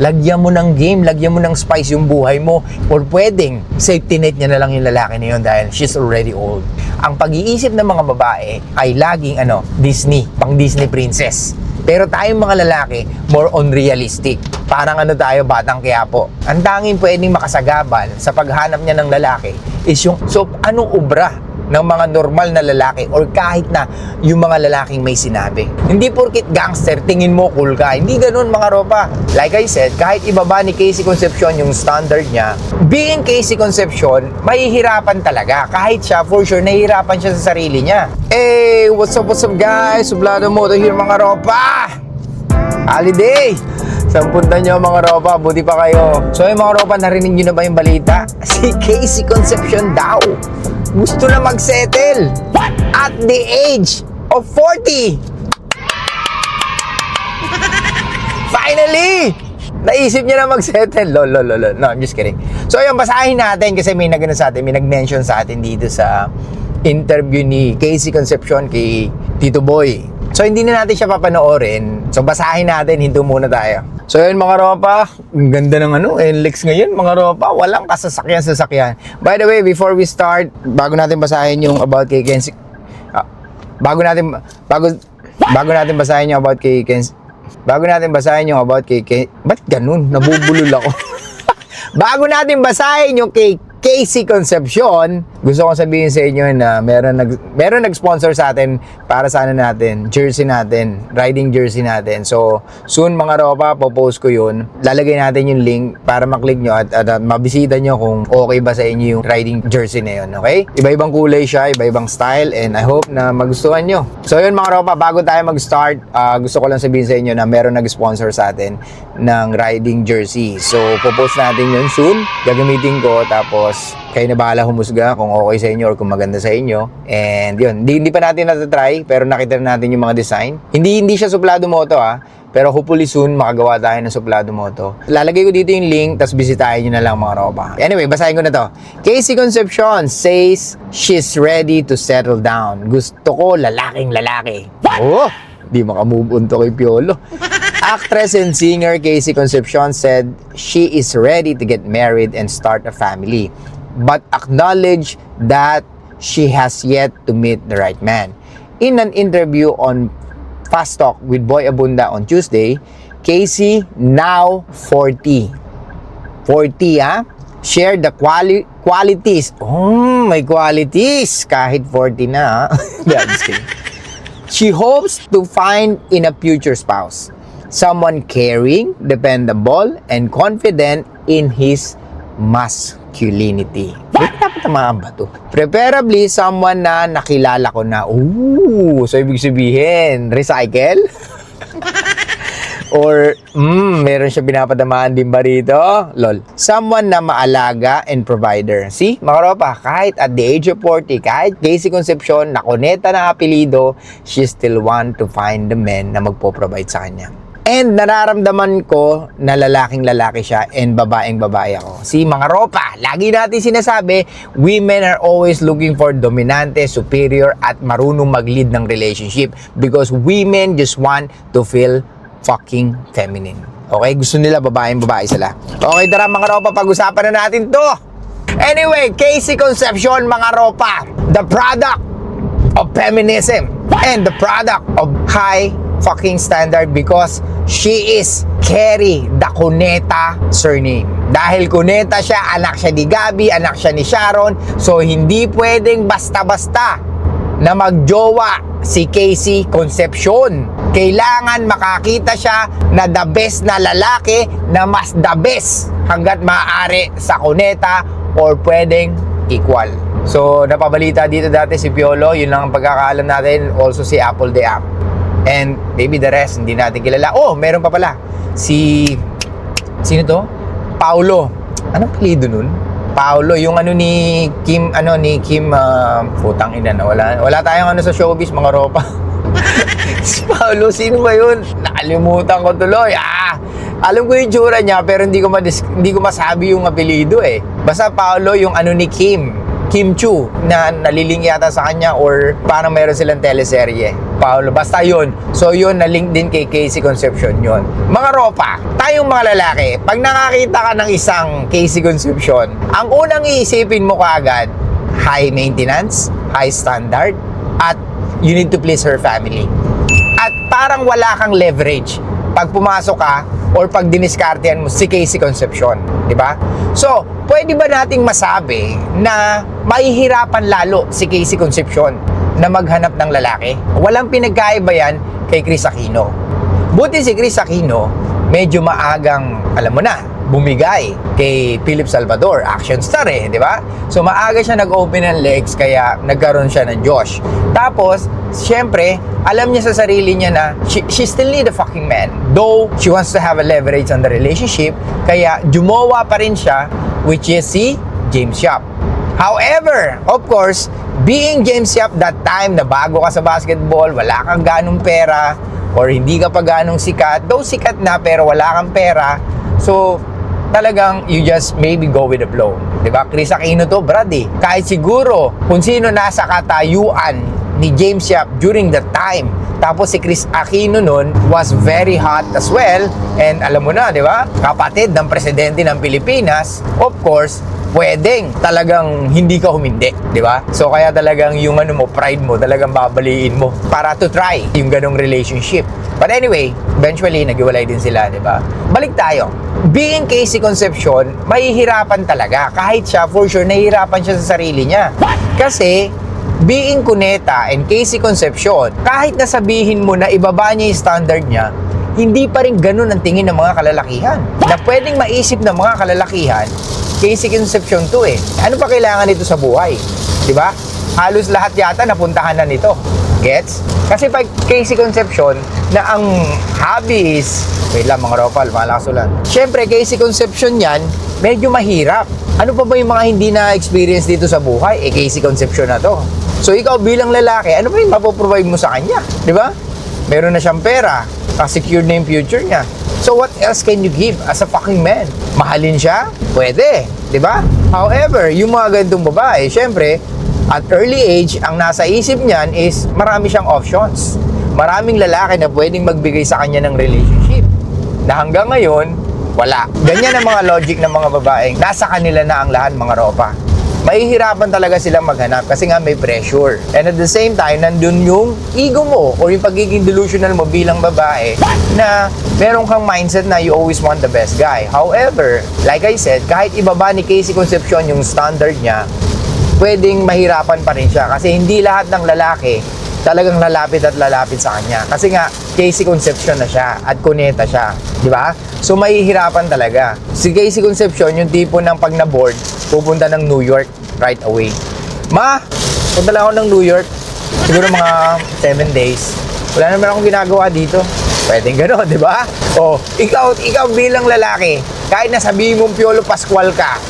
Lagyan mo ng game, lagyan mo ng spice yung buhay mo. Or pwedeng, safety net niya na lang yung lalaki na yun dahil she's already old. Ang pag-iisip ng mga babae ay laging Disney, pang Disney princess. Pero tayong mga lalaki, more on realistic. Parang tayo, batang Quiapo. Ang tanging pwedeng makasagabal sa paghanap niya ng lalaki is yung, so anong obra ng mga normal na lalaki or kahit na yung mga lalaking may sinabi. Hindi porkit gangster, tingin mo cool ka. Hindi ganun mga ropa. Like I said, kahit ibaba ni Casey Concepcion yung standard niya, being Casey Concepcion, mahihirapan talaga. Kahit siya, for sure, nahihirapan siya sa sarili niya. Hey, what's up guys? Sublado Moto here mga ropa! Holiday! Sampunta nyo mga ropa, buti pa kayo. So yung mga ropa, narinig nyo na ba yung balita? Si Casey Concepcion daw gusto na mag-settle. What? At the age of 40. Finally! Naisip niya na mag-settle. Lol. No, I'm just kidding. So yung basahin natin kasi may nagano sa atin, may nag-mention sa atin dito sa interview ni Casey Concepcion kay Tito Boy. So hindi na natin siya papanoorin. So basahin natin, hinto muna tayo. So yun mga ropa, ang ganda ng NLEX ngayon mga ropa, walang kasasakyan. By the way, before we start, bago natin basahin yung about kay Casey, bago natin basahin yung about kay Casey, ba't ganun? Nabubulol ako. Bago natin basahin yung kay Casey Concepcion, gusto kong sabihin sa inyo na meron nag-sponsor sa atin para sa jersey natin, riding jersey natin. So, soon mga ropa, po-post ko yun. Lalagay natin yung link para maklik nyo at mabisita nyo kung okay ba sa inyo yung riding jersey na yun, okay? Iba-ibang kulay siya, iba-ibang style, and I hope na magustuhan nyo. So, yun mga ropa, bago tayo mag-start, gusto ko lang sabihin sa inyo na meron nag-sponsor sa atin ng riding jersey. So, po-post natin yun soon. Gagamitin ko, tapos kayo na bahala humusga kung okay sa inyo or kung maganda sa inyo. And yun, hindi pa natin natatry, pero nakita na natin yung mga design. Hindi siya suplado moto pero hopefully soon makagawa tayo ng suplado moto. Lalagay ko dito yung link, tapos bisitahin nyo na lang mga ropa. Anyway, basahin ko na to. Casey Concepcion says she's ready to settle down. Gusto ko lalaking lalaki. Oh, di makamove on to kay Piolo. Actress and singer Casey Concepcion said she is ready to get married and start a family, but acknowledged that she has yet to meet the right man. In an interview on Fast Talk with Boy Abunda on Tuesday, Casey, now 40, shared the qualities. Oh, may qualities kahit 40 na. Yeah, just kidding. She hopes to find in a future spouse someone caring, dependable, and confident in his masculinity. Dapat tamaan ba to? Preferably someone na nakilala ko na. Ooh, so ibig sabihin, recycle? Or, meron siya pinapatamaan din ba rito? Lol. Someone na maalaga and provider. See, mga ropa, kahit at the age of 40, kahit Casey Concepcion, nakoneta na apelido, she still want to find the men na magpo-provide sa kanya. And nararamdaman ko na lalaking lalaki siya and babaeng babae ako. See, mga ropa, lagi natin sinasabi, women are always looking for dominante, superior, at marunong mag-lead ng relationship because women just want to feel fucking feminine. Okay? Gusto nila babaeng babae sila. Okay, tara mga ropa, pag-usapan na natin to. Anyway, Casey Concepcion, mga ropa, the product of feminism and the product of high fucking standard because she is Carrie the Cuneta surname. Dahil Cuneta siya, anak siya ni Gabi, anak siya ni Sharon, so hindi pwedeng basta-basta na magjowa si Casey Concepcion. Kailangan makakita siya na the best na lalaki na mas the best hanggat maaari sa Cuneta or pwedeng equal. So, napabalita dito dati si Piolo, yun lang ang pagkakaalam natin, also si Apple the App. And maybe the rest, hindi natin kilala. Oh, meron pa pala. Sino to? Paulo. Anong apelyido nun? Paulo, yung ni Kim, putang ina na. Wala tayong sa showbiz, mga ropa. Si Paulo, sino ba yun? Nakalimutan ko tuloy. Alam ko yung tsura niya, pero hindi ko masabi yung apelyido eh. Basta Paulo, yung ni Kim. Kim Chu na naliling yata sa kanya or parang meron silang teleserye. Paolo, basta yun. So yun, nalink din kay Casey Concepcion yun. Mga ropa, tayong mga lalaki, pag nakakita ka ng isang Casey Concepcion, ang unang iisipin mo kaagad, high maintenance, high standard, at you need to please her family. At parang wala kang leverage pag pumasok ka or pag diniskartehan mo si Casey Concepcion, di ba? So, pwede ba nating masabi na mahihirapan lalo si Casey Concepcion na maghanap ng lalaki? Walang pinagkaiba yan kay Kris Aquino. Buti si Kris Aquino, medyo maagang, alam mo na, bumigay kay Philip Salvador, action star di ba? So maaga siya nag-open ng legs kaya nagkaroon siya ng Josh. Tapos, syempre, alam niya sa sarili niya na she still need a fucking man. Though she wants to have a leverage on the relationship, kaya jumowa pa rin siya, which is si James Yap. However, of course, being James Yap that time na bago ka sa basketball, wala kang ganong pera or hindi ka pa ganong sikat, though sikat na pero wala kang pera, so talagang you just maybe go with the flow. Diba? Kris Aquino to, Brad Kahit siguro kung sino nasa katayuan ni James Yap during that time. Tapos si Kris Aquino nun was very hot as well. And alam mo na, di ba? Kapatid ng presidente ng Pilipinas. Of course, pwedeng talagang hindi ka humindi, di ba? So kaya talagang yung pride mo, talagang babaliin mo para to try yung ganong relationship. But anyway, eventually naghiwalay din sila, di ba? Balik tayo. Being Casey Concepcion, mahihirapan talaga. Kahit siya, for sure, nahihirapan siya sa sarili niya. Kasi, being Cuneta and Casey Concepcion, kahit nasabihin mo na ibaba niya yung standard niya, hindi pa rin ganun ang tingin ng mga kalalakihan. Na pwedeng maisip ng mga kalalakihan, Casey Concepcion to Ano pa kailangan nito sa buhay? Diba? Halos lahat yata napuntahan na nito. Gets? Kasi pag Casey Concepcion na ang hobby is, wait lang mga ropal, malakas ulan. Siyempre, Casey Concepcion yan, medyo mahirap. Ano pa ba yung mga hindi na-experience dito sa buhay? Casey Concepcion na to. So ikaw bilang lalaki, ano ba yung mapoprovide mo sa kanya? Diba? Meron na siyang pera, secure na yung future niya. So what else can you give as a fucking man? Mahalin siya? Pwede, di ba? However, yung mga ganitong babae, syempre, at early age, ang nasa isip niyan is marami siyang options. Maraming lalaki na pwedeng magbigay sa kanya ng relationship. Na hanggang ngayon, wala. Ganyan ang mga logic ng mga babaeng nasa kanila na ang lahat, mga ropa. Mahihirapan talaga silang maghanap kasi nga may pressure. And at the same time, nandun yung ego mo or yung pagiging delusional mo bilang babae na meron kang mindset na you always want the best guy. However, like I said, kahit ibaba ni Casey Concepcion yung standard niya, pwedeng mahirapan pa rin siya kasi hindi lahat ng lalaki talagang lalapit at lalapit sa kanya. Kasi nga, Casey Concepcion na siya at Cuneta siya. Di ba? So, mahihirapan talaga. Si Casey Concepcion, yung tipo ng pag na-board, pupunta ng New York right away. Ma, punta lang ako ng New York. Siguro mga 7 days. Wala naman akong ginagawa dito. Pwedeng gano'n, di ba? O, ikaw bilang lalaki, kahit nasabihin mong Piolo Pascual ka,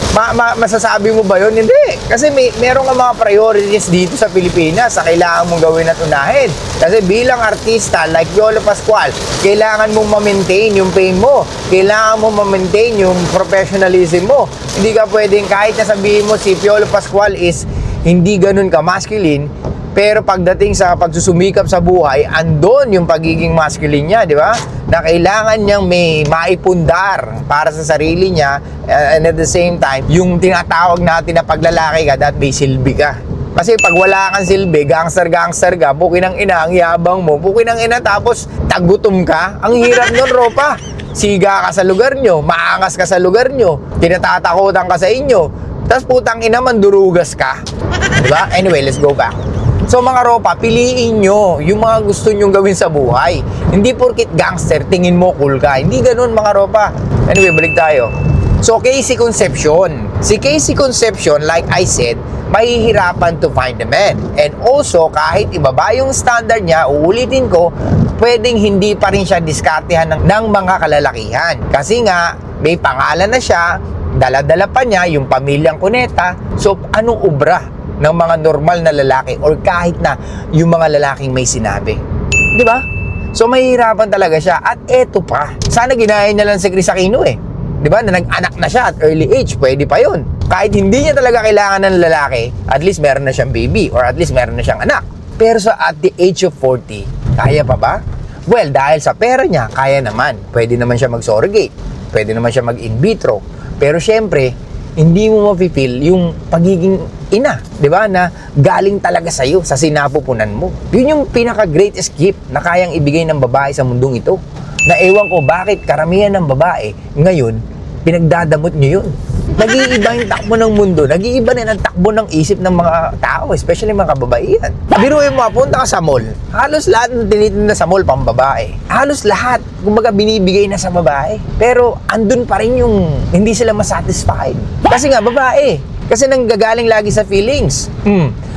masasabi mo ba yun? Hindi. Kasi meron ka mga priorities dito sa Pilipinas sa kailangan mong gawin at unahin. Kasi bilang artista like Piolo Pascual, kailangan mong ma-maintain yung fame mo. Kailangan mong ma-maintain yung professionalism mo. Hindi ka pwedeng kahit nasabihin mo si Piolo Pascual is hindi ganun ka masculine, pero pagdating sa pagsusumikap sa buhay, andon yung pagiging masculine niya, di ba? Na kailangan niyang may maipundar para sa sarili niya, and at the same time, yung tinatawag natin na paglalaki ka, that may silbi ka. Kasi pag wala kang silbi, gangster ka, bukin ng ina, ang yabang mo, bukin ng ina, tapos tagutom ka, ang hirap nun, ropa. Siga ka sa lugar nyo, maangas ka sa lugar nyo, tinatatakutan ka sa inyo, tapos putang ina, mandurugas ka. Diba? Anyway, let's go back. So mga ropa, piliin nyo yung mga gusto nyong gawin sa buhay. Hindi porkit gangster, tingin mo cool ka. Hindi ganun mga ropa. Anyway, balik tayo. So Casey Concepcion. Si Casey Concepcion, like I said, mahihirapan to find a man. And also, kahit ibaba yung standard niya, uulitin ko, pwedeng hindi pa rin siya diskartehan ng mga kalalakihan. Kasi nga, may pangalan na siya, dala-dala pa niya yung pamilyang Cuneta. So, anong ubra ng mga normal na lalaki or kahit na yung mga lalaking may sinabi? Di ba? So, mahihirapan talaga siya. At eto pa, sana ginaya niya lang si Kris Aquino Di ba? Na nag-anak na siya at early age, pwede pa yun. Kahit hindi niya talaga kailangan ng lalaki, at least meron na siyang baby or at least meron na siyang anak. Pero at the age of 40, kaya pa ba? Well, dahil sa pera niya, kaya naman. Pwede naman siya mag-surrogate. Pwede naman siya mag-in vitro. Pero syempre, hindi mo mafe-feel yung pagiging ina, di ba? Na galing talaga sa'yo, sa sinapupunan mo. Yun yung pinaka-greatest gift na kayang ibigay ng babae sa mundong ito. Na ewan ko bakit karamihan ng babae ngayon, pinagdadamot nyo yun. Nag-iiba yung takbo ng mundo, nag-iiba rin ang takbo ng isip ng mga tao, especially mga kababaihan. Biruin mo, punta ka sa mall. Halos lahat ng tinitinda sa mall pang babae. Halos lahat, kumbaga binibigay na sa babae. Pero andun pa rin yung hindi sila masatisfied. Kasi nga, babae. Kasi nanggagaling lagi sa feelings.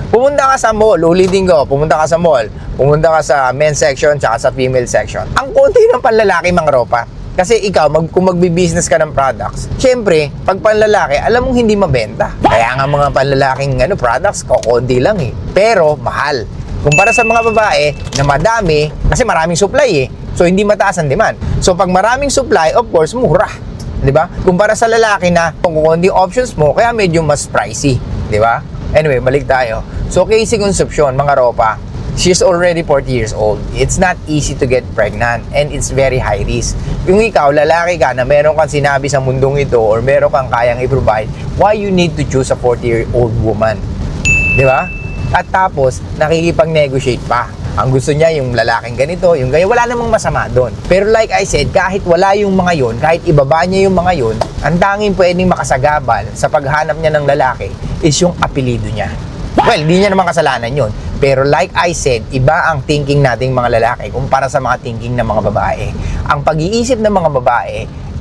Pumunta ka sa mall, ulitin ko, pumunta ka sa mall, pumunta ka sa men's section tsaka sa female section. Ang konti ng panlalaki mga ropa. Kasi ikaw, kung magbi-business ka ng products, syempre, pag panlalaki, alam mong hindi mabenta. Kaya nga mga panlalaking products, kukunti lang eh. Pero, mahal. Kumpara sa mga babae na madami, kasi maraming supply eh. So, hindi mataas ang demand. So, pag maraming supply, of course, mura. Diba? Kumpara sa lalaki na kung kukunti options mo, kaya medyo mas pricey. Diba? Anyway, balik tayo. So, Casey Concepcion, mga ropa, she's already 40 years old. It's not easy to get pregnant and it's very high risk. Yung ikaw, lalaki ka na meron kang sinabi sa mundong ito or meron kang kayang i-provide, why you need to choose a 40-year-old woman? Di ba? At tapos, nakikipag-negotiate pa. Ang gusto niya yung lalaking ganito, yung ganyan, wala namang masama doon. Pero like I said, kahit wala yung mga yon, kahit ibaba niya yung mga yon, ang tanging pwedeng makasagabal sa paghanap niya ng lalaki is yung apelido niya. Well, hindi niya naman kasalanan yun. Pero like I said, iba ang thinking nating mga lalaki kumpara sa mga thinking ng mga babae. Ang pag-iisip ng mga babae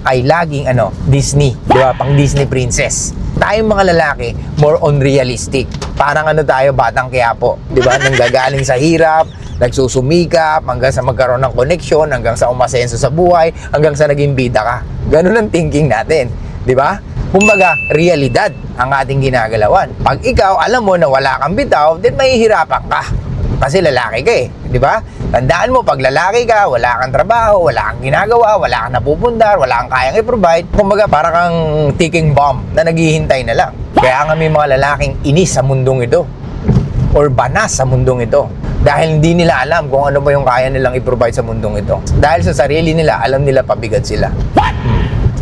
ay laging Disney, di ba? Pang Disney princess. Tayong mga lalaki, more on realistic. Parang tayo, batang Quiapo, di ba? Nanggagaling sa hirap, nagsusumikap, hanggang sa magkaroon ng connection, hanggang sa umasenso sa buhay, hanggang sa naging bida ka. Ganun ang thinking natin, di ba? Kumbaga, realidad ang ating ginagalawan. Pag ikaw, alam mo na wala kang bitaw, then mahihirapan ka. Kasi lalaki ka eh, di ba? Tandaan mo, pag lalaki ka, wala kang trabaho, wala kang ginagawa, wala kang napupundar, wala kang kayang i-provide. Kumbaga, para kang ticking bomb na naghihintay na lang. Kaya nga may mga lalaking inis sa mundong ito. Or banas sa mundong ito. Dahil hindi nila alam kung ano ba yung kaya nilang i-provide sa mundong ito. Dahil sa sarili nila, alam nila pabigat sila.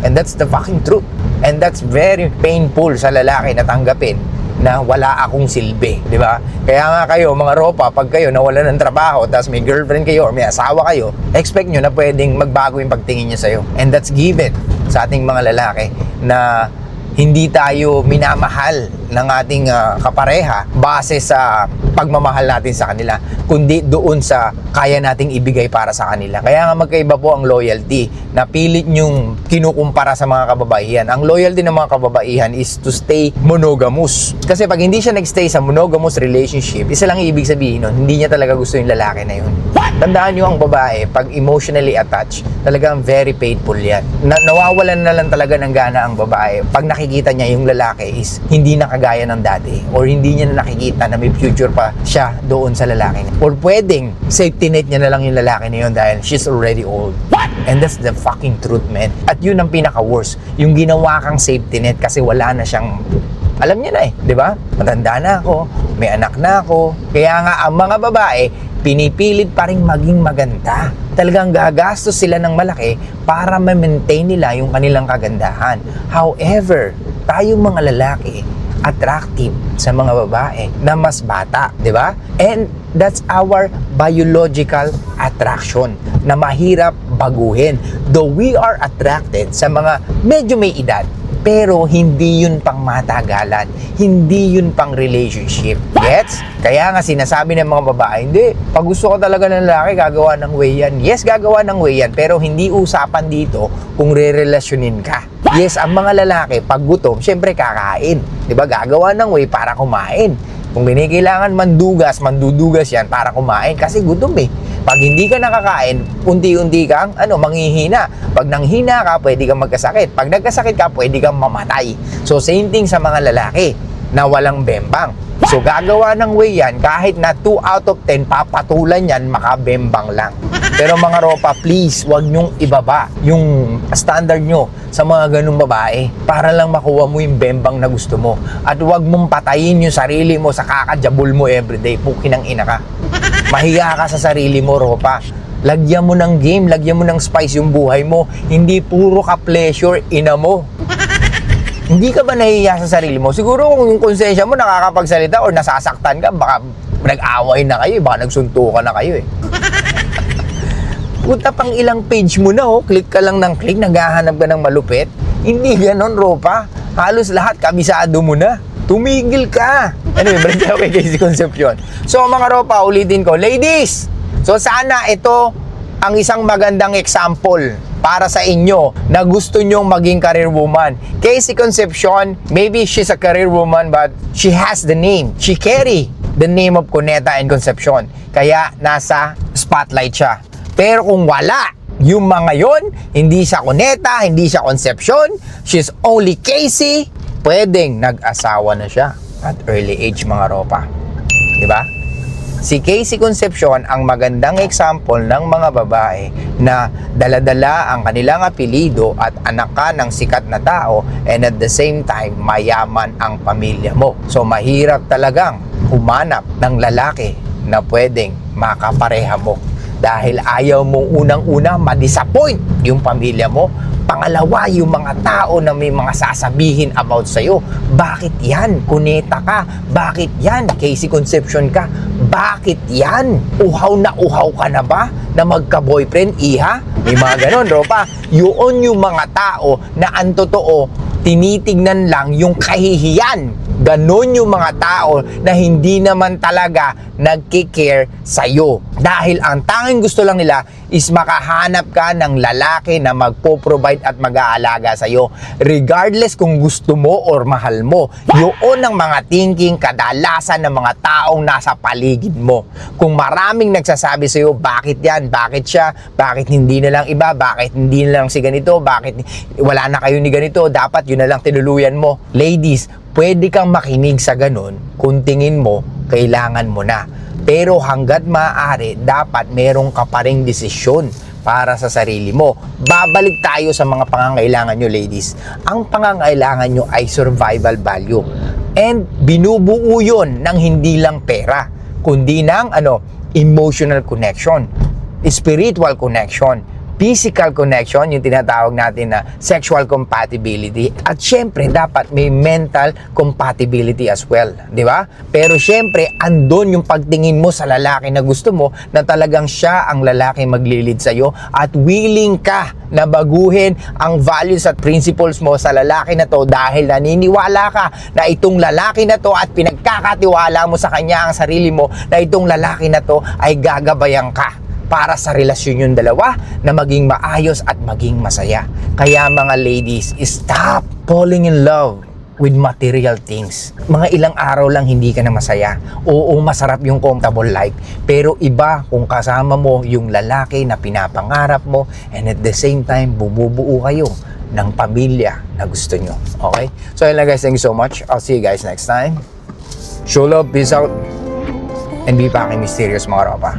And that's the fucking truth. And that's very painful sa lalaki na tanggapin na wala akong silbi, di ba? Kaya nga kayo, mga ropa, pag kayo nawalan ng trabaho, tapos may girlfriend kayo or may asawa kayo, expect nyo na pwedeng magbago yung pagtingin nyo sa'yo. And that's given sa ating mga lalaki na hindi tayo minamahal ng ating kapareha base sa pagmamahal natin sa kanila, kundi doon sa kaya nating ibigay para sa kanila. Kaya nga magkaiba po ang loyalty na pilit nyong kinukumpara sa mga kababaihan. Ang loyalty ng mga kababaihan is to stay monogamous. Kasi pag hindi siya nagstay sa monogamous relationship, isa lang ibig sabihin nun, hindi niya talaga gusto yung lalaki na yun. Tandaan nyo ang babae, pag emotionally attached, talagang very painful yan. Nawawalan na lang talaga ng gana ang babae pag nakikita niya yung lalaki is hindi na kagaya ng dati or hindi niya na nakikita na may future pa siya doon sa lalaki niya. Or pwedeng safety net niya na lang yung lalaki na yun dahil she's already old. And that's the fucking truth, man. At yun ang pinaka-worst. Yung ginawa kang safety net kasi wala na siyang, alam niya na eh, di ba? Matanda na ako, may anak na ako. Kaya nga ang mga babae, pinipilit pa rin maging maganda. Talagang gagastos sila ng malaki para ma-maintain nila yung kanilang kagandahan. However, tayong mga lalaki, attractive sa mga babae na mas bata, di ba? And that's our biological attraction na mahirap baguhin. Though we are attracted sa mga medyo may edad, pero hindi yun pang matagalan, hindi yun pang relationship. Gets? Kaya nga sinasabi ng mga babae, hindi, pag gusto ko talaga ng lalaki, gagawa ng way yan. Yes, gagawa ng way yan, pero hindi usapan dito kung re-relasyonin ka. Yes, ang mga lalaki, pag gutom, syempre kakain. Diba? Gagawa ng way para kumain. Kung kailangan mandudugas yan para kumain kasi gutom eh. Pag hindi ka nakakain, unti-unti kang manghihina. Pag nanghina ka, pwede kang magkasakit. Pag nagkasakit ka, pwede kang mamatay. So same thing sa mga lalaki na walang bembang. So gagawa ng way yan, kahit na 2 out of 10 papatulan yan, makabembang lang. Pero mga ropa, please, wag nyong ibaba yung standard nyo sa mga ganung babae para lang makuha mo yung bembang na gusto mo. At wag mong patayin yung sarili mo sa kakajabul mo everyday. Pukin ng ina ka. Mahiya ka sa sarili mo, ropa. Lagyan mo ng game, lagyan mo ng spice yung buhay mo. Hindi puro ka pleasure, ina mo. Hindi ka ba nahihiya sa sarili mo? Siguro kung yung konsensya mo nakakapagsalita or nasasaktan ka, baka nag-away na kayo, baka nagsuntukan na kayo eh. Punta pang ilang page mo na, click ka lang ng click, naghahanap ka ng malupit. Hindi ganon, ropa. Halos lahat kabisado mo na. Tumigil ka. Anyway, balik tayo kay Casey Concepcion. So mga ropa, ulitin ko, ladies, so sana ito ang isang magandang example para sa inyo na gusto nyong maging career woman. Casey Concepcion, maybe she's a career woman but she has the name. She carry the name of Cuneta and Concepcion. Kaya nasa spotlight siya. Pero kung wala yung mga yon, hindi siya Cuneta, hindi siya Concepcion, she's only Casey, pwedeng nag-asawa na siya at early age, mga ropa. Diba? Si Casey Concepcion ang magandang example ng mga babae na daladala ang kanilang apelido at anak ka ng sikat na tao and at the same time mayaman ang pamilya mo. So mahirap talagang humanap ng lalaki na pwedeng makapareha mo dahil ayaw mong unang-una ma-disappoint yung pamilya mo. Pangalawa, yung mga tao na may mga sasabihin about sa'yo. Bakit yan? Cuneta ka. Bakit yan? Casey Concepcion ka. Bakit yan? Uhaw na uhaw ka na ba na magka-boyfriend, iha? May mga ganon, ropa. Yun yung mga tao na ang totoo, tinitignan lang yung kahihiyan. Ganon yung mga tao na hindi naman talaga nagkikare sa'yo. Dahil ang tanging gusto lang nila is makahanap ka ng lalaki na magpo-provide at mag-aalaga sa'yo. Regardless kung gusto mo or mahal mo. Yun ang mga thinking kadalasan ng mga taong nasa paligid mo. Kung maraming nagsasabi sa'yo, bakit yan? Bakit siya? Bakit hindi na lang iba? Bakit hindi na lang si ganito? Bakit wala na kayo ni ganito? Dapat yun na lang tinuluyan mo. Ladies, pwede kang makinig sa ganun kung tingin mo, kailangan mo na. Pero hanggat maaari, dapat merong ka pa ring desisyon para sa sarili mo. Babalik tayo sa mga pangangailangan nyo, ladies. Ang pangangailangan nyo ay survival value. And binubuo yun ng hindi lang pera, kundi ng emotional connection, spiritual connection, physical connection, yung tinatawag natin na sexual compatibility. At syempre, dapat may mental compatibility as well. Di ba? Pero syempre, andon yung pagtingin mo sa lalaki na gusto mo na talagang siya ang lalaki maglilid sa'yo at willing ka na baguhin ang values at principles mo sa lalaki na to dahil naniniwala ka na itong lalaki na to at pinagkakatiwala mo sa kanya ang sarili mo na itong lalaki na to ay gagabayan ka para sa relasyon yung dalawa na maging maayos at maging masaya. Kaya mga ladies, stop falling in love with material things. Mga ilang araw lang hindi ka na masaya. Oo, masarap yung comfortable life. Pero iba kung kasama mo yung lalaki na pinapangarap mo and at the same time, bumubuo kayo ng pamilya na gusto nyo. Okay? So yun lang guys, thank you so much. I'll see you guys next time. Show love, peace out, and be fucking mysterious mga ropa.